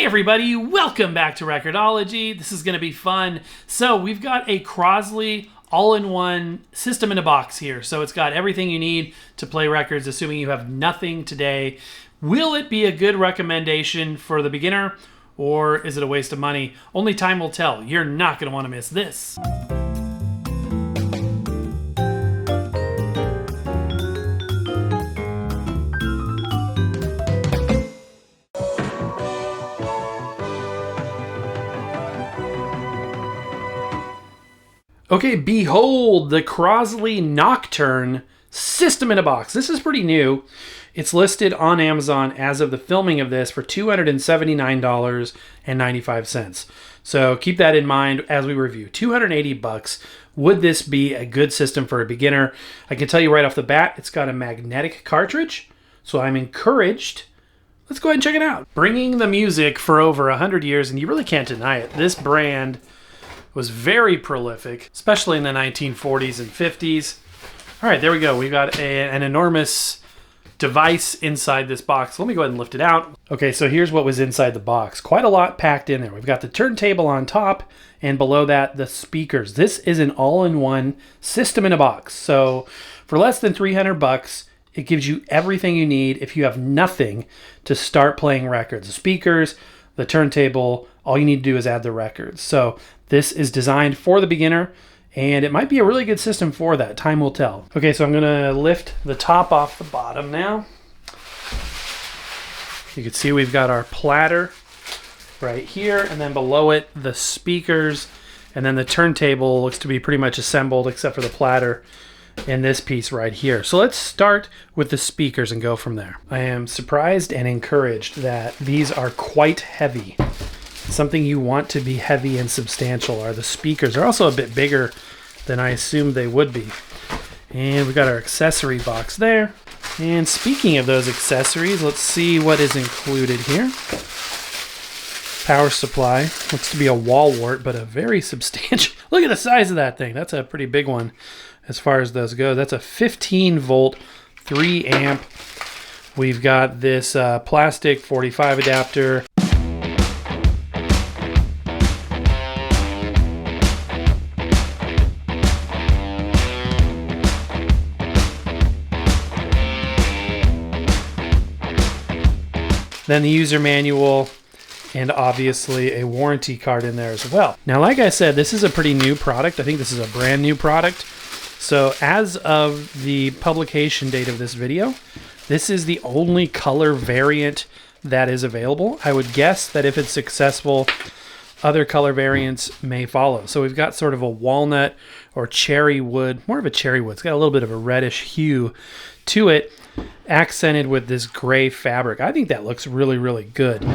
Hey everybody, welcome back to Record-ology. This is going to be fun. So we've got a Crosley all-in-one system in a box here. So it's got everything you need to play records, assuming you have nothing today. Will it be a good recommendation for the beginner, or is it a waste of money? Only time will tell. You're not going to want to miss this. Okay, behold the Crosley Nocturne system in a box. This is pretty new. It's listed on Amazon as of the filming of this for $279.95. So keep that in mind as we review. $280. Would this be a good system for a beginner? I can tell you right off the bat, it's got a magnetic cartridge, so I'm encouraged. Let's go ahead and check it out. Bringing the music for over 100 years, and you really can't deny it. This brand was very prolific, especially in the 1940s and 50s. All right, there we go. We've got an enormous device inside this box. Let me go ahead and lift it out. Okay, so here's what was inside the box. Quite a lot packed in there. We've got the turntable on top, and below that, the speakers. This is an all-in-one system in a box. So for less than $300, it gives you everything you need if you have nothing to start playing records. The speakers, the turntable, all you need to do is add the records. So this is designed for the beginner, and it might be a really good system for that. Time will tell. Okay, so I'm gonna lift the top off the bottom now. You can see we've got our platter right here, and then below it, the speakers, and then the turntable looks to be pretty much assembled except for the platter in this piece right here. So let's start with the speakers and go from there. I am surprised and encouraged that these are quite heavy. Something you want to be heavy and substantial are the speakers. They're also a bit bigger than I assumed they would be. And we got our accessory box there. And speaking of those accessories, let's see what is included here. Power supply. Looks to be a wall wart, but a very substantial. Look at the size of that thing. That's a pretty big one as far as those go. That's a 15 volt, 3 amp. We've got this plastic 45 adapter. Then the user manual, and obviously a warranty card in there as well. Now, like I said, this is a pretty new product. I think this is a brand new product. So as of the publication date of this video, this is the only color variant that is available. I would guess that if it's successful, other color variants may follow. So we've got sort of a walnut or cherry wood, more of a cherry wood. It's got a little bit of a reddish hue to it, accented with this gray fabric. I think that looks really, really good.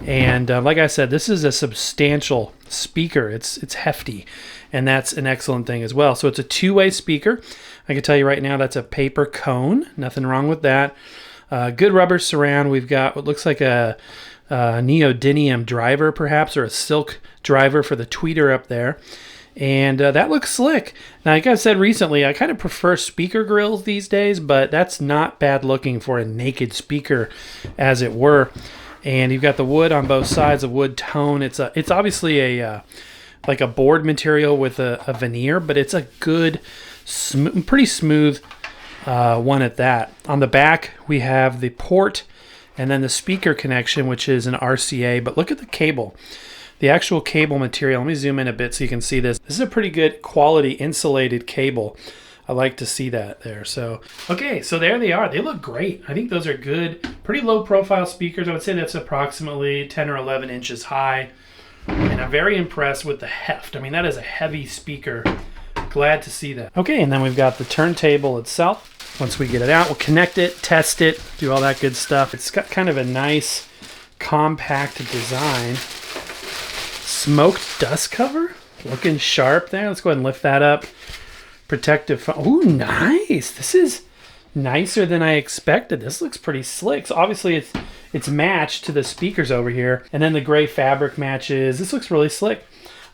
And like I said, this is a substantial speaker. It's hefty, and that's an excellent thing as well. So it's a two-way speaker. I can tell you right now that's a paper cone. Nothing wrong with that. Good rubber surround. We've got what looks like a neodymium driver perhaps, or a silk driver for the tweeter up there. And that looks slick. Now, like I've said recently, I kind of prefer speaker grills these days, but that's not bad looking for a naked speaker, as it were. And you've got the wood on both sides, a wood tone. It's obviously a like a board material with a veneer, but it's a good, pretty smooth one at that. On the back, we have the port and then the speaker connection, which is an RCA. But look at the cable. The actual cable material, let me zoom in a bit so you can see this. This is a pretty good quality insulated cable. I like to see that there. So, okay, so there they are. They look great. I think those are good, pretty low profile speakers. I would say that's approximately 10 or 11 inches high. And I'm very impressed with the heft. I mean, that is a heavy speaker. Glad to see that. Okay, and then we've got the turntable itself. Once we get it out, we'll connect it, test it, do all that good stuff. It's got kind of a nice compact design. Smoked dust cover, looking sharp there. Let's go ahead and lift that up. Protective foam. Ooh, nice. This is nicer than I expected. This looks pretty slick. So obviously it's matched to the speakers over here, and then the gray fabric matches. This looks really slick.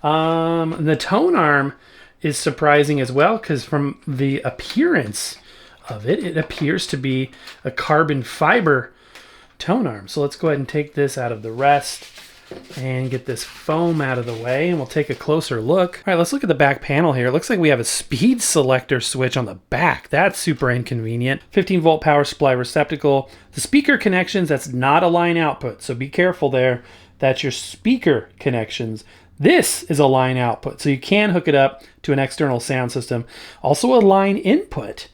The tone arm is surprising as well, because from the appearance of it, it appears to be a carbon fiber tone arm. So let's go ahead and take this out of the rest. and get this foam out of the way, and we'll take a closer look. All right, let's look at the back panel here. It looks like we have a speed selector switch on the back. That's super inconvenient. 15-volt power supply receptacle. The speaker connections, that's not a line output, so be careful there. That's your speaker connections. This is a line output, so you can hook it up to an external sound system. Also a line input.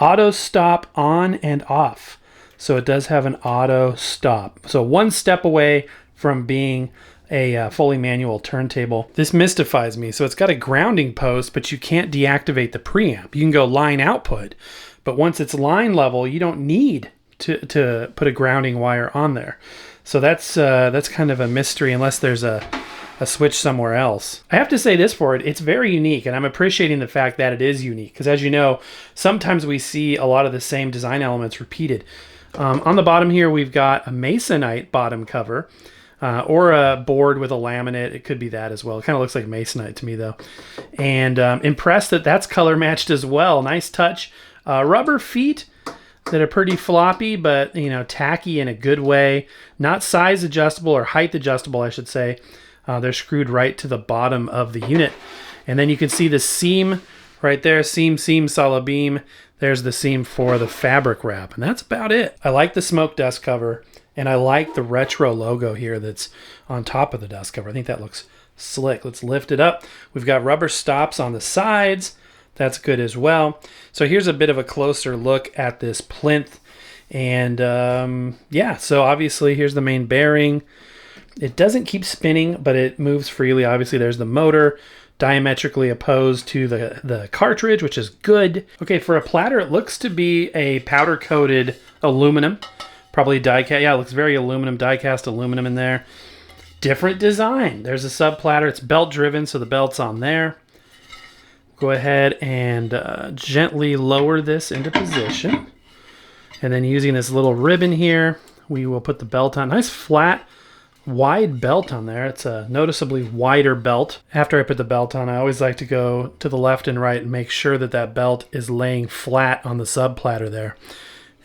Auto stop on and off. So it does have an auto stop. So one step away from being a fully manual turntable. This mystifies me. So it's got a grounding post, but you can't deactivate the preamp. You can go line output, but once it's line level, you don't need to put a grounding wire on there. So that's kind of a mystery unless there's a switch somewhere else. I have to say this for it, it's very unique, and I'm appreciating the fact that it is unique, because as you know, sometimes we see a lot of the same design elements repeated. On the bottom here, we've got a masonite bottom cover, or a board with a laminate. It could be that as well. It kind of looks like masonite to me though. And impressed that that's color matched as well. Nice touch. Rubber feet that are pretty floppy, but tacky in a good way. Not size adjustable, or height adjustable, I should say. They're screwed right to the bottom of the unit. And then you can see the seam right there. Seam, solid beam. There's the seam for the fabric wrap. And that's about it. I like the smoke dust cover. And I like the retro logo here that's on top of the dust cover. I think that looks slick. Let's lift it up. We've got rubber stops on the sides. That's good as well. So here's a bit of a closer look at this plinth. And yeah, so obviously here's the main bearing. It doesn't keep spinning, but it moves freely. Obviously there's the motor diametrically opposed to the cartridge, which is good. Okay, for a platter, it looks to be a powder coated aluminum. Probably die cast. Yeah, it looks very aluminum, die cast aluminum in there. Different design. There's a sub platter. It's belt driven, so the belt's on there. Go ahead and gently lower this into position. And then using this little ribbon here, we will put the belt on. Nice flat, wide belt on there. It's a noticeably wider belt. After I put the belt on, I always like to go to the left and right and make sure that that belt is laying flat on the sub platter there.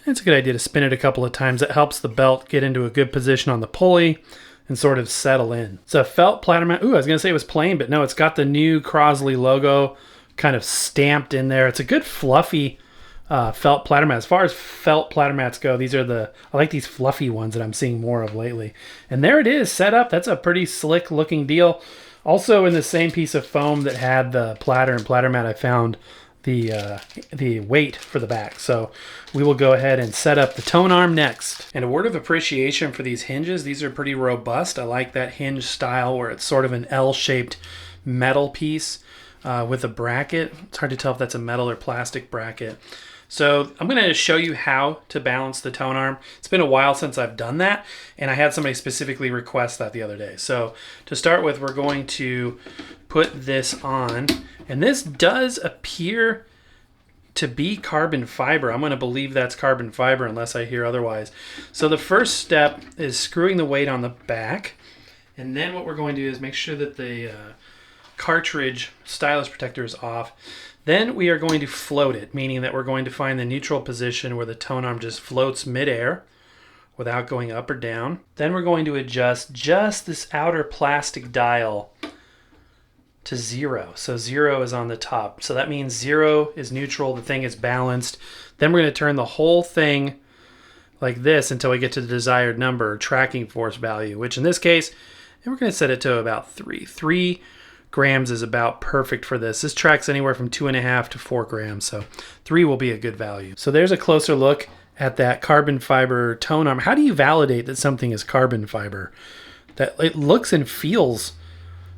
It's a good idea to spin it a couple of times. It helps the belt get into a good position on the pulley and sort of settle in. It's a felt platter mat. Ooh, I was going to say it was plain, but no, it's got the new Crosley logo kind of stamped in there. It's a good fluffy felt platter mat. As far as felt platter mats go, I like these fluffy ones that I'm seeing more of lately. And there it is, set up. That's a pretty slick looking deal. Also in the same piece of foam that had the platter and platter mat, I found the weight for the back. So we will go ahead and set up the tone arm next. And a word of appreciation for these hinges. These are pretty robust. I like that hinge style where it's sort of an L-shaped metal piece with a bracket. It's hard to tell if that's a metal or plastic bracket. So I'm going to show you how to balance the tone arm. It's been a while since I've done that, and I had somebody specifically request that the other day. So to start with, we're going to put this on, and this does appear to be carbon fiber. I'm going to believe that's carbon fiber unless I hear otherwise. So the first step is screwing the weight on the back, and then what we're going to do is make sure that the cartridge stylus protector is off. Then we are going to float it, meaning that we're going to find the neutral position where the tone arm just floats midair without going up or down. Then we're going to adjust just this outer plastic dial to 0. So 0 is on the top. So that means 0 is neutral, the thing is balanced. Then we're going to turn the whole thing like this until we get to the desired number, tracking force value, which in this case, we're going to set it to about 3. 3 grams is about perfect for this. This tracks anywhere from 2.5 to 4 grams, so 3 will be a good value. So there's a closer look at that carbon fiber tone arm. How do you validate that something is carbon fiber? That it looks and feels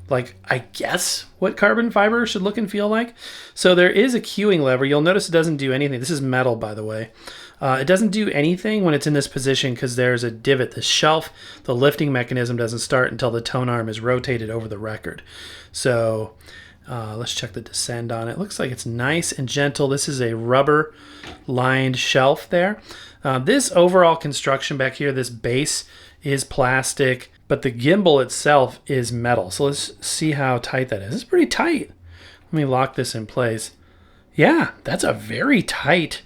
like, I guess, what carbon fiber should look and feel like. So there is a cueing lever. You'll notice it doesn't do anything. This is metal, by the way. It doesn't do anything when it's in this position because there's a divot. The shelf, the lifting mechanism doesn't start until the tone arm is rotated over the record. So let's check the descend on it. Looks like it's nice and gentle. This is a rubber lined shelf there. This overall construction back here, this base is plastic, but the gimbal itself is metal. So let's see how tight that is. It's pretty tight. Let me lock this in place. Yeah, that's a very tight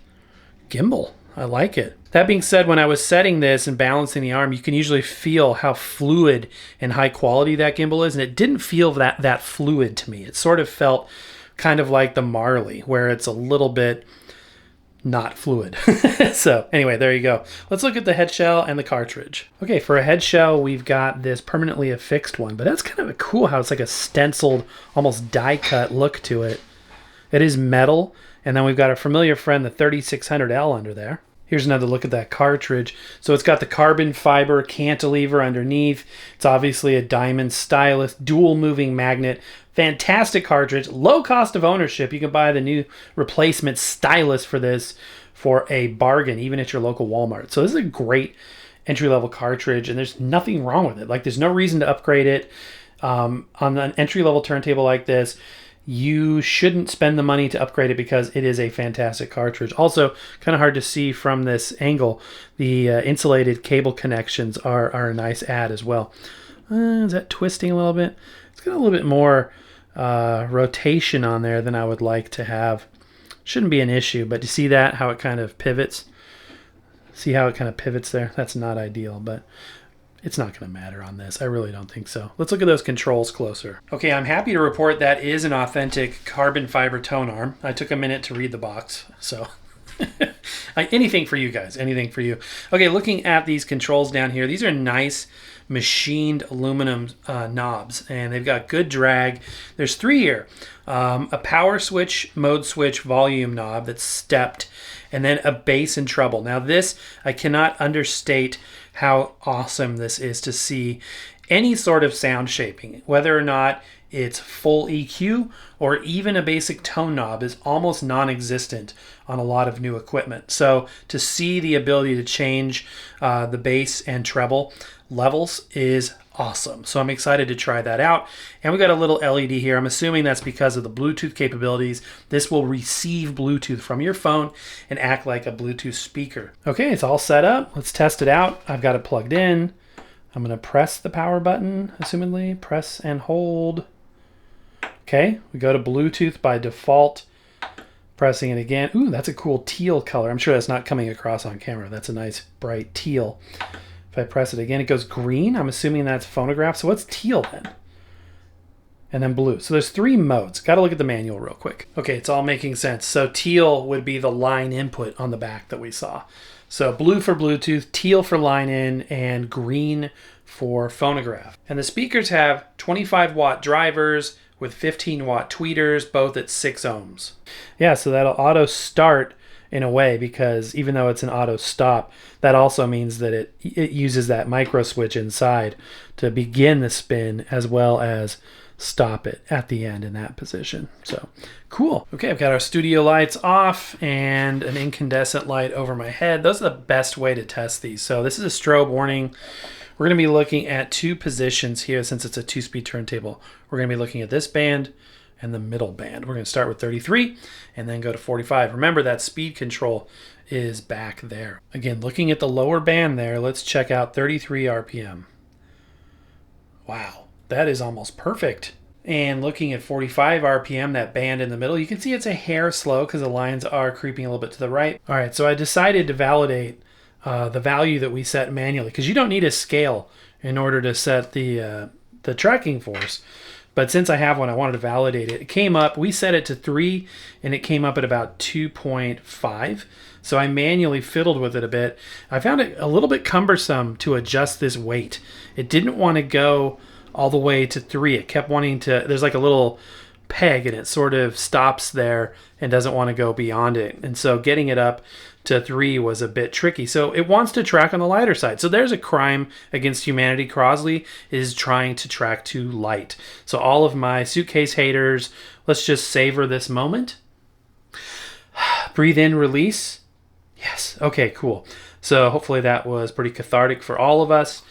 gimbal. I like it. That being said, when I was setting this and balancing the arm, you can usually feel how fluid and high quality that gimbal is, and it didn't feel that fluid to me. It sort of felt kind of like the Marley, where it's a little bit not fluid. So anyway, there you go. Let's look at the head shell and the cartridge. Okay, for a head shell, we've got this permanently affixed one, but that's kind of cool how it's like a stenciled, almost die cut look to it. It is metal, and then we've got our familiar friend, the 3600L under there. Here's another look at that cartridge. So it's got the carbon fiber cantilever underneath. It's obviously a diamond stylus, dual moving magnet. Fantastic cartridge, low cost of ownership. You can buy the new replacement stylus for this for a bargain, even at your local Walmart. So this is a great entry-level cartridge, and there's nothing wrong with it. Like, there's no reason to upgrade it. On an entry-level turntable like this, you shouldn't spend the money to upgrade it because it is a fantastic cartridge. Also, kind of hard to see from this angle, the insulated cable connections are a nice add as well. Is that twisting a little bit? It's got a little bit more rotation on there than I would like to have. Shouldn't be an issue, but you see that, how it kind of pivots? See how it kind of pivots there? That's not ideal, but it's not going to matter on this. I really don't think so. Let's look at those controls closer. Okay, I'm happy to report that is an authentic carbon fiber tone arm. I took a minute to read the box, so anything for you guys, anything for you. Okay, looking at these controls down here, these are nice machined aluminum knobs, and they've got good drag. There's three here. A power switch, mode switch, volume knob that's stepped, and then a bass and treble. Now this, I cannot understate how awesome this is to see any sort of sound shaping, whether or not it's full EQ or even a basic tone knob is almost non-existent on a lot of new equipment. So to see the ability to change the bass and treble levels is awesome. So I'm excited to try that out. And we got a little LED here. I'm assuming that's because of the Bluetooth capabilities. This will receive Bluetooth from your phone and act like a Bluetooth speaker. Okay, it's all set up. Let's test it out. I've got it plugged in. I'm going to press the power button, assumedly. Press and hold. Okay, we go to Bluetooth by default. Pressing it again. Ooh, that's a cool teal color. I'm sure that's not coming across on camera. That's a nice bright teal. If I press it again, it goes green. I'm assuming that's phonograph. So what's teal then? And then blue. So there's three modes. Got to look at the manual real quick. Okay, it's all making sense. So teal would be the line input on the back that we saw. So blue for Bluetooth, teal for line in, and green for phonograph. And the speakers have 25 watt drivers with 15 watt tweeters, both at 6 ohms. Yeah, so that'll auto start in a way, because even though it's an auto stop, that also means that it uses that micro switch inside to begin the spin as well as stop it at the end in that position. So cool. Okay, I've got our studio lights off and an incandescent light over my head. Those are the best way to test these. So this is a strobe warning. We're going to be looking at two positions here since it's a 2-speed turntable. We're going to be looking at this band and the middle band. We're going to start with 33 and then go to 45. Remember, that speed control is back there. Again, looking at the lower band there, let's check out 33 RPM. Wow, that is almost perfect. And looking at 45 RPM, that band in the middle, you can see it's a hair slow because the lines are creeping a little bit to the right. All right, so I decided to validate the value that we set manually, because you don't need a scale in order to set the tracking force. But since I have one, I wanted to validate it. It came up, we set it to 3, and it came up at about 2.5. So I manually fiddled with it a bit. I found it a little bit cumbersome to adjust this weight. It didn't want to go all the way to 3. It kept wanting to, there's like a little peg, and it sort of stops there and doesn't want to go beyond it. And so getting it up to 3 was a bit tricky. So it wants to track on the lighter side. So there's a crime against humanity. Crosley is trying to track too light. So all of my suitcase haters, let's just savor this moment. Breathe in, release. Yes. Okay, cool. So hopefully that was pretty cathartic for all of us.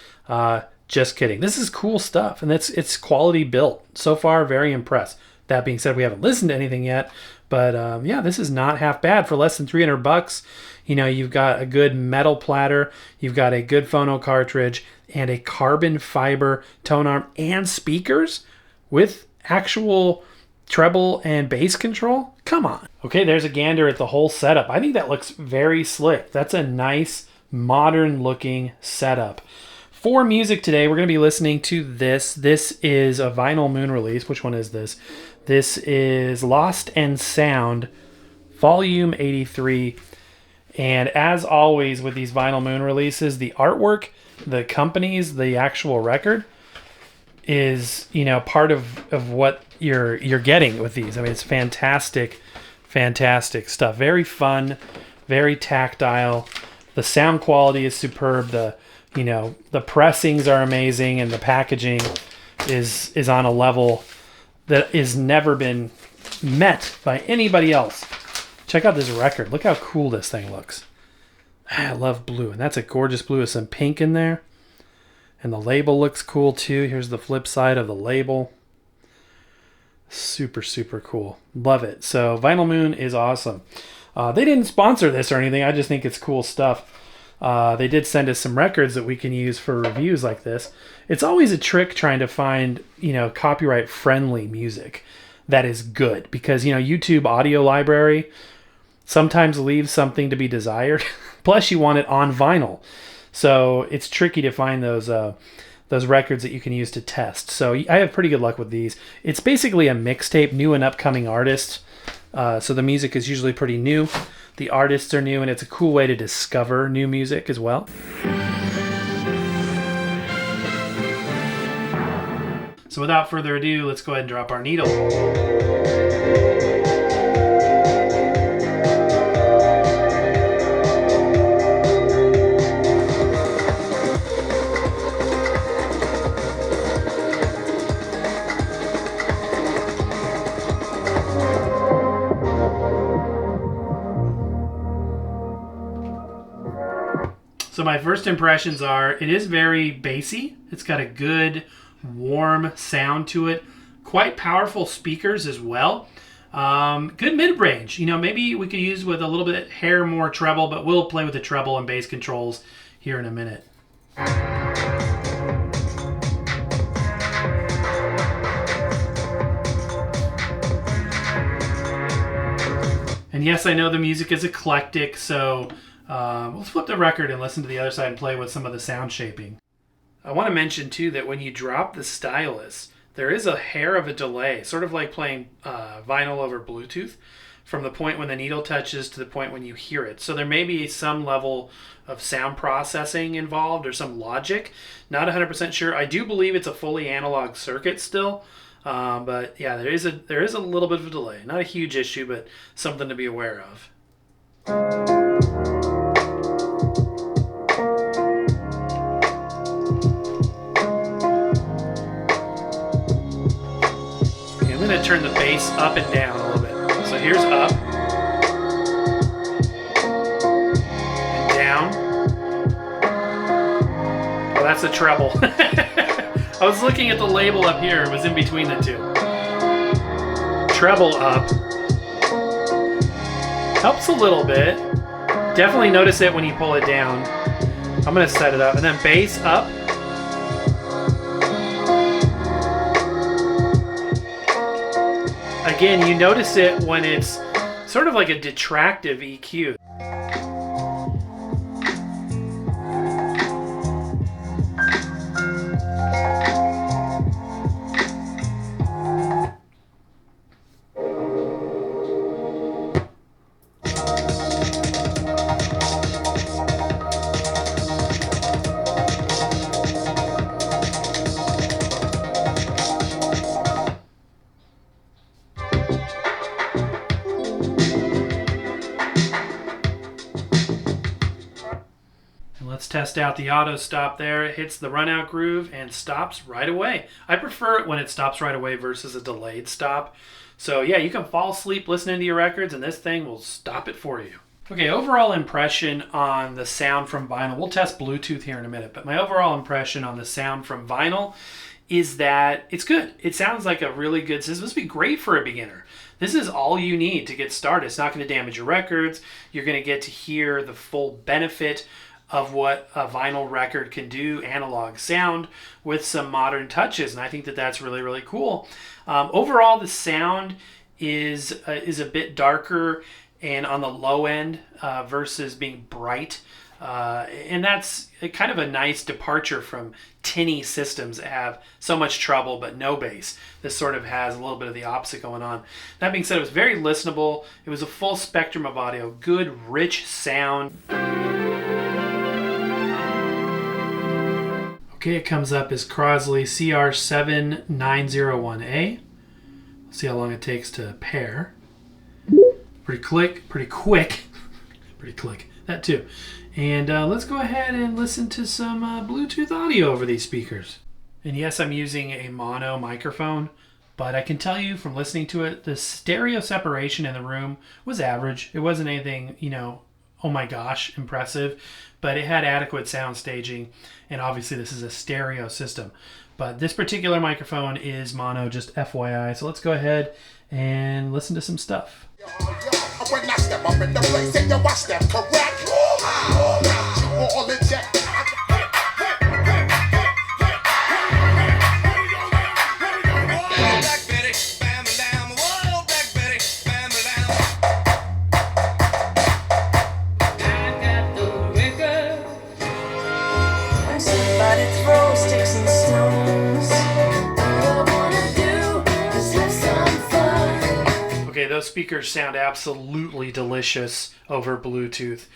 Just kidding. This is cool stuff, and it's quality built. So far, very impressed. That being said, we haven't listened to anything yet, but yeah, this is not half bad for less than $300. You know, you've got a good metal platter, you've got a good phono cartridge, and a carbon fiber tone arm and speakers with actual treble and bass control. Come on. Okay, there's a gander at the whole setup. I think that looks very slick. That's a nice modern looking setup. For music today, we're going to be listening to this. This is a Vinyl Moon release. Which one is this? This is Lost and Sound, Volume 83. And as always with these Vinyl Moon releases, the artwork, the companies, the actual record is, part of what you're getting with these. I mean, it's fantastic stuff. Very fun, very tactile. The sound quality is superb. The pressings are amazing, and the packaging is on a level that has never been met by anybody else. Check out this record. Look how cool this thing looks. I love blue, and that's a gorgeous blue with some pink in there. And the label looks cool too. Here's the flip side of the label. Super, super cool. Love it. So Vinyl Moon is awesome. They didn't sponsor this or anything. I just think it's cool stuff. They did send us some records that we can use for reviews like this. It's always a trick trying to find, copyright friendly music that is good, because, YouTube audio library sometimes leaves something to be desired. Plus you want it on vinyl. So it's tricky to find those records that you can use to test. So I have pretty good luck with these. It's basically a mixtape, new and upcoming artists. So the music is usually pretty new. The artists are new, and it's a cool way to discover new music as well. So without further ado, let's go ahead and drop our needle. So my first impressions are, it is very bassy. It's got a good, warm sound to it. Quite powerful speakers as well. Good mid-range. Maybe we could use with a little bit more treble, but we'll play with the treble and bass controls here in a minute. And yes, I know the music is eclectic, so we'll flip the record and listen to the other side and play with some of the sound shaping. I want to mention too that when you drop the stylus, there is a hair of a delay, sort of like playing vinyl over Bluetooth, from the point when the needle touches to the point when you hear it. So there may be some level of sound processing involved or some logic. Not 100% sure. I do believe it's a fully analog circuit still. But yeah, there is a little bit of a delay. Not a huge issue, but something to be aware of. Okay, I'm going to turn the bass up and down a little bit. So here's up and down. Oh, that's the treble. I was looking at the label up here. It was in between the two. Treble up. Helps a little bit. Definitely notice it when you pull it down. I'm going to set it up. And then bass up. Again, you notice it when it's sort of like a detractive EQ. Let's test out the auto stop there. It hits the run out groove and stops right away. I prefer it when it stops right away versus a delayed stop. So yeah, you can fall asleep listening to your records and this thing will stop it for you. Okay, overall impression on the sound from vinyl. We'll test Bluetooth here in a minute, but my overall impression on the sound from vinyl is that it's good. It sounds like a really good system. This would be great for a beginner. This is all you need to get started. It's not going to damage your records. You're going to get to hear the full benefit of what a vinyl record can do, analog sound with some modern touches, and I think that that's really, really cool. Overall, the sound is a bit darker and on the low end versus being bright. And that's kind of a nice departure from tinny systems that have so much treble but no bass. This sort of has a little bit of the opposite going on. That being said, it was very listenable. It was a full spectrum of audio, good, rich sound. Okay, it comes up as Crosley CR7901A. Let's see how long it takes to pair. Pretty quick, that too. And let's go ahead and listen to some Bluetooth audio over these speakers. And yes, I'm using a mono microphone, but I can tell you from listening to it, the stereo separation in the room was average. It wasn't anything, oh my gosh, impressive, but it had adequate sound staging. And obviously this is a stereo system. But this particular microphone is mono, just FYI. So let's go ahead and listen to some stuff. When I step up in the place and you watch them correct, you all eject. Okay, those speakers sound absolutely delicious over Bluetooth.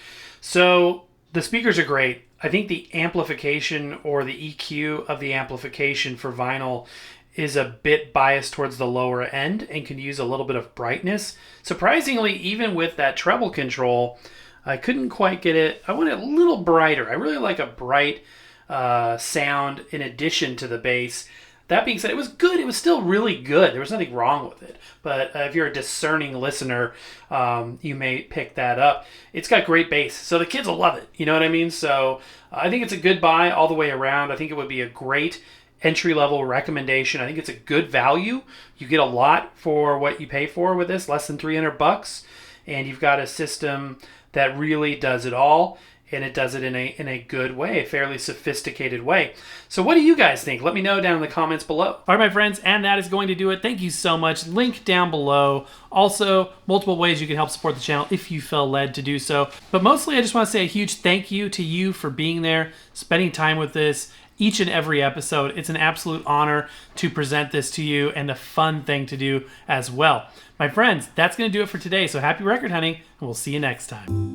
So the speakers are great. I think the amplification or the EQ of the amplification for vinyl is a bit biased towards the lower end and can use a little bit of brightness. Surprisingly, even with that treble control, I couldn't quite get it. I want it a little brighter. I really like a bright sound in addition to the bass. That being said, it was good. It was still really good. There was nothing wrong with it. But if you're a discerning listener, you may pick that up. It's got great bass, so the kids will love it. You know what I mean? So I think it's a good buy all the way around. I think it would be a great entry-level recommendation. I think it's a good value. You get a lot for what you pay for with this, less than $300, and you've got a system that really does it all. And it does it in a good way, a fairly sophisticated way. So what do you guys think? Let me know down in the comments below. All right, my friends, and that is going to do it. Thank you so much. Link down below. Also, multiple ways you can help support the channel if you feel led to do so. But mostly, I just want to say a huge thank you to you for being there, spending time with this each and every episode. It's an absolute honor to present this to you and a fun thing to do as well. My friends, that's going to do it for today. So happy record hunting, and we'll see you next time.